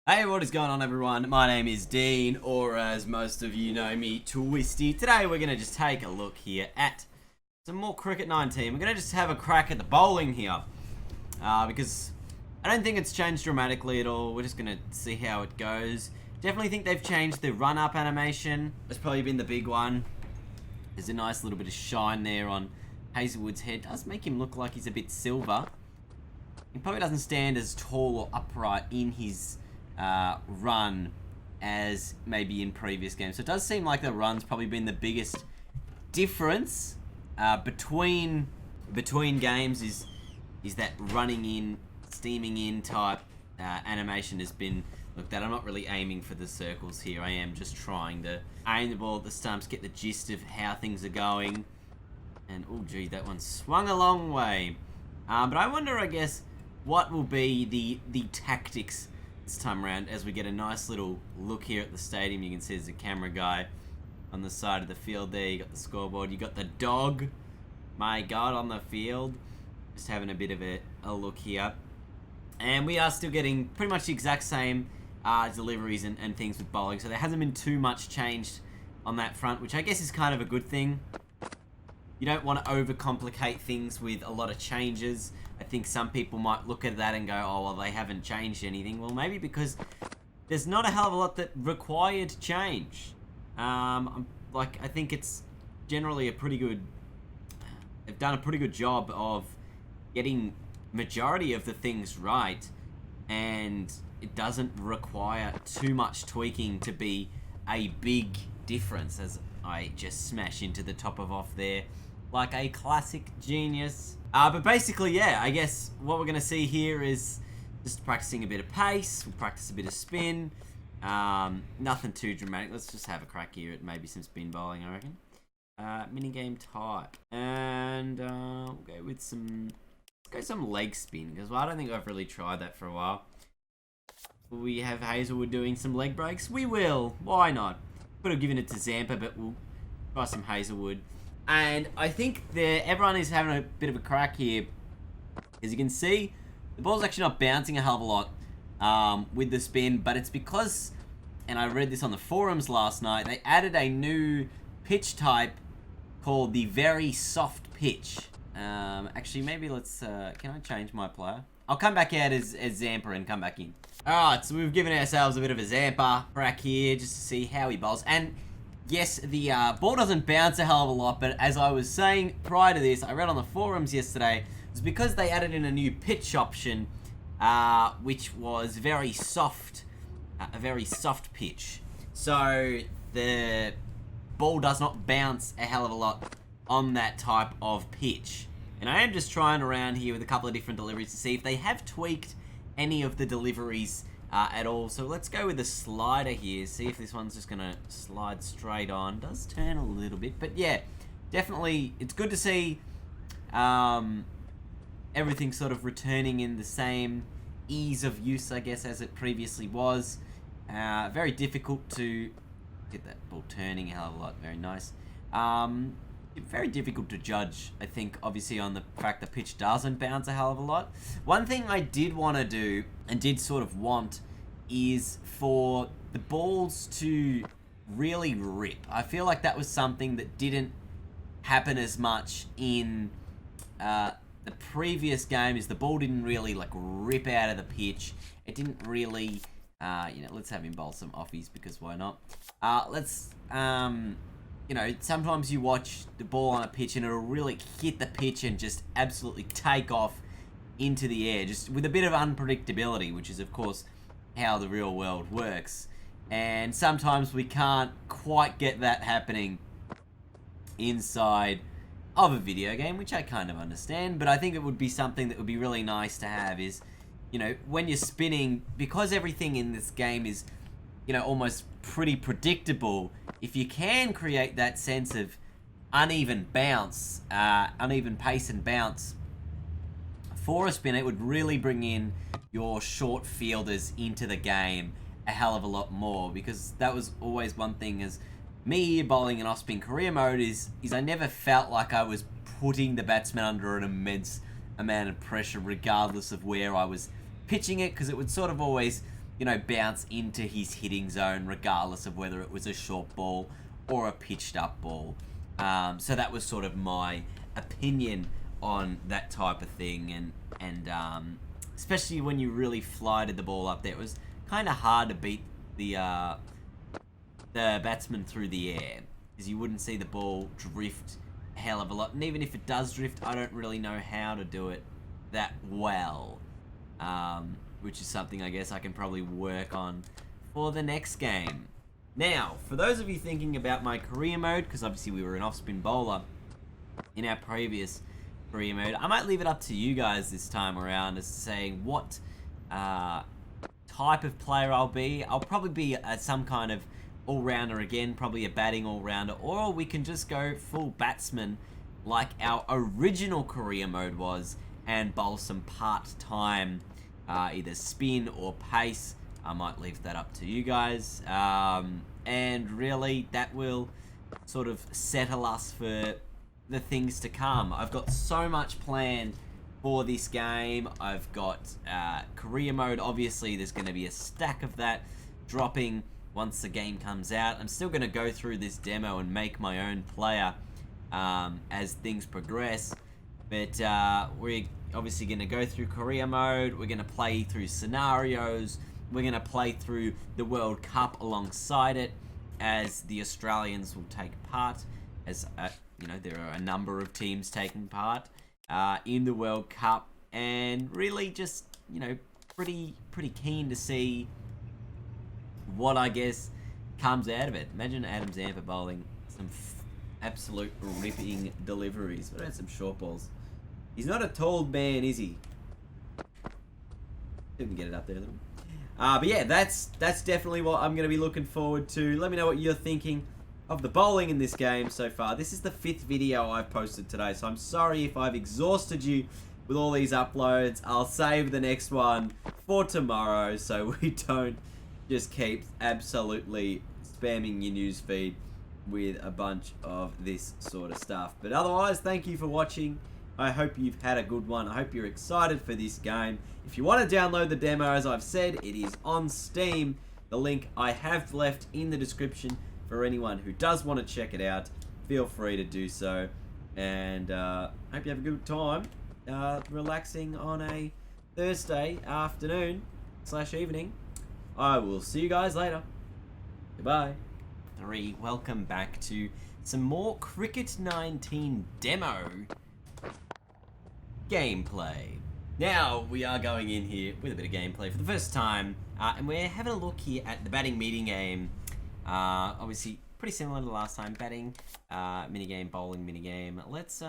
Hey, what is going on, everyone? My name is Dean, or as most of you know me, Twisty. Today we're going to just take a look here at some more Cricket 19. We're going to just have a crack at the bowling here, because I don't think it's changed dramatically at all. We're just going to see how it goes. Definitely think they've changed the run-up animation. That's probably been the big one. There's a nice little bit of shine there on Hazelwood's head. Does make him look like he's a bit silver. He probably doesn't stand as tall or upright in his run as maybe in previous games. So it does seem like the run's probably been the biggest difference between games is that running in, steaming in type animation has been looked at. I'm not really aiming for the circles here. I am just trying to aim the ball at the stumps, get the gist of how things are going. And oh gee, that one swung a long way. But I wonder, I guess, what will be the tactics this time around as we get a nice little look here at the stadium. You can see there's a camera guy on the side of the field there. You got the scoreboard. You got the dog, my God, on the field. Just having a bit of a look here. And we are still getting pretty much the exact same deliveries and things with bowling. So there hasn't been too much changed on that front, which I guess is kind of a good thing. You don't want to overcomplicate things with a lot of changes. I think some people might look at that and go, oh, well, they haven't changed anything. Well, maybe because there's not a hell of a lot that required change. I think it's generally a pretty good... They've done a pretty good job of getting majority of the things right, and it doesn't require too much tweaking to be a big difference, as I just smash into the top of off there like a classic genius. But basically, yeah, I guess what we're going to see here is just practicing a bit of pace. We'll practice a bit of spin. Nothing too dramatic. Let's just have a crack here at maybe some spin bowling, I reckon. Minigame type. And we'll go with some... Let's go some leg spin, because I don't think I've really tried that for a while. Will we have Hazelwood doing some leg breaks? We will. Why not? Could have given it to Zampa, but we'll try some Hazelwood. And I think everyone is having a bit of a crack here. As you can see, the ball's actually not bouncing a hell of a lot with the spin, but it's because, and I read this on the forums last night, they added a new pitch type called the very soft pitch. Actually, maybe let's, can I change my player? I'll come back out as Zampa and come back in. Alright, so we've given ourselves a bit of a Zampa crack here just to see how he bowls. And yes, the ball doesn't bounce a hell of a lot, but as I was saying prior to this, I read on the forums yesterday, it's because they added in a new pitch option, which was very soft, a very soft pitch. So the ball does not bounce a hell of a lot on that type of pitch. And I am just trying around here with a couple of different deliveries to see if they have tweaked any of the deliveries at all. So let's go with the slider here, see if this one's just gonna slide straight on. Does turn a little bit, but yeah, definitely it's good to see everything sort of returning in the same ease of use, I guess, as it previously was. Very difficult to get that ball turning a hell of a lot. Very nice. Very difficult to judge, I think, obviously, on the fact the pitch doesn't bounce a hell of a lot. One thing I did want to do, and did sort of want, is for the balls to really rip. I feel like that was something that didn't happen as much in the previous game, is the ball didn't really, like, rip out of the pitch. It didn't really, let's have him bowl some offies, because why not? Sometimes you watch the ball on a pitch and it'll really hit the pitch and just absolutely take off into the air, just with a bit of unpredictability, which is, of course, how the real world works. And sometimes we can't quite get that happening inside of a video game, which I kind of understand, but I think it would be something that would be really nice to have is, when you're spinning, because everything in this game is, almost pretty predictable, if you can create that sense of uneven bounce, uneven pace and bounce for a spin, it would really bring in your short fielders into the game a hell of a lot more, because that was always one thing as me bowling in off-spin career mode is I never felt like I was putting the batsman under an immense amount of pressure regardless of where I was pitching it, because it would sort of always bounce into his hitting zone regardless of whether it was a short ball or a pitched up ball. So that was sort of my opinion on that type of thing, and especially when you really flighted the ball up there, it was kind of hard to beat the batsman through the air, because you wouldn't see the ball drift a hell of a lot, and even if it does drift, I don't really know how to do it that well, which is something I guess I can probably work on for the next game. Now, for those of you thinking about my career mode, because obviously we were an off-spin bowler in our previous career mode, I might leave it up to you guys this time around as to saying what type of player I'll be. I'll probably be some kind of all-rounder again, probably a batting all-rounder, or we can just go full batsman like our original career mode was and bowl some part-time either spin or pace. I might leave that up to you guys, and really that will sort of settle us for the things to come. I've got so much planned for this game. I've got career mode, obviously there's going to be a stack of that dropping once the game comes out. I'm still going to go through this demo and make my own player as things progress, but we're obviously going to go through career mode, we're going to play through scenarios, we're going to play through the World Cup alongside it, as the Australians will take part, as there are a number of teams taking part in the World Cup, and really just pretty keen to see what I guess comes out of it. Imagine Adam Zampa bowling some absolute ripping deliveries. What about some short balls? He's not a tall man, is he? Didn't get it up there, though. But yeah, that's definitely what I'm going to be looking forward to. Let me know what you're thinking of the bowling in this game so far. This is the 5th video I've posted today, so I'm sorry if I've exhausted you with all these uploads. I'll save the next one for tomorrow so we don't just keep absolutely spamming your newsfeed with a bunch of this sort of stuff. But otherwise, thank you for watching. I hope you've had a good one. I hope you're excited for this game. If you want to download the demo, as I've said, it is on Steam. The link I have left in the description for anyone who does want to check it out. Feel free to do so. And hope you have a good time relaxing on a Thursday afternoon / evening. I will see you guys later. Goodbye. Welcome back to some more Cricket 19 demo gameplay. Now we are going in here with a bit of gameplay for the first time, and we're having a look here at the batting meeting game. Obviously pretty similar to last time. Batting minigame, bowling minigame. Let's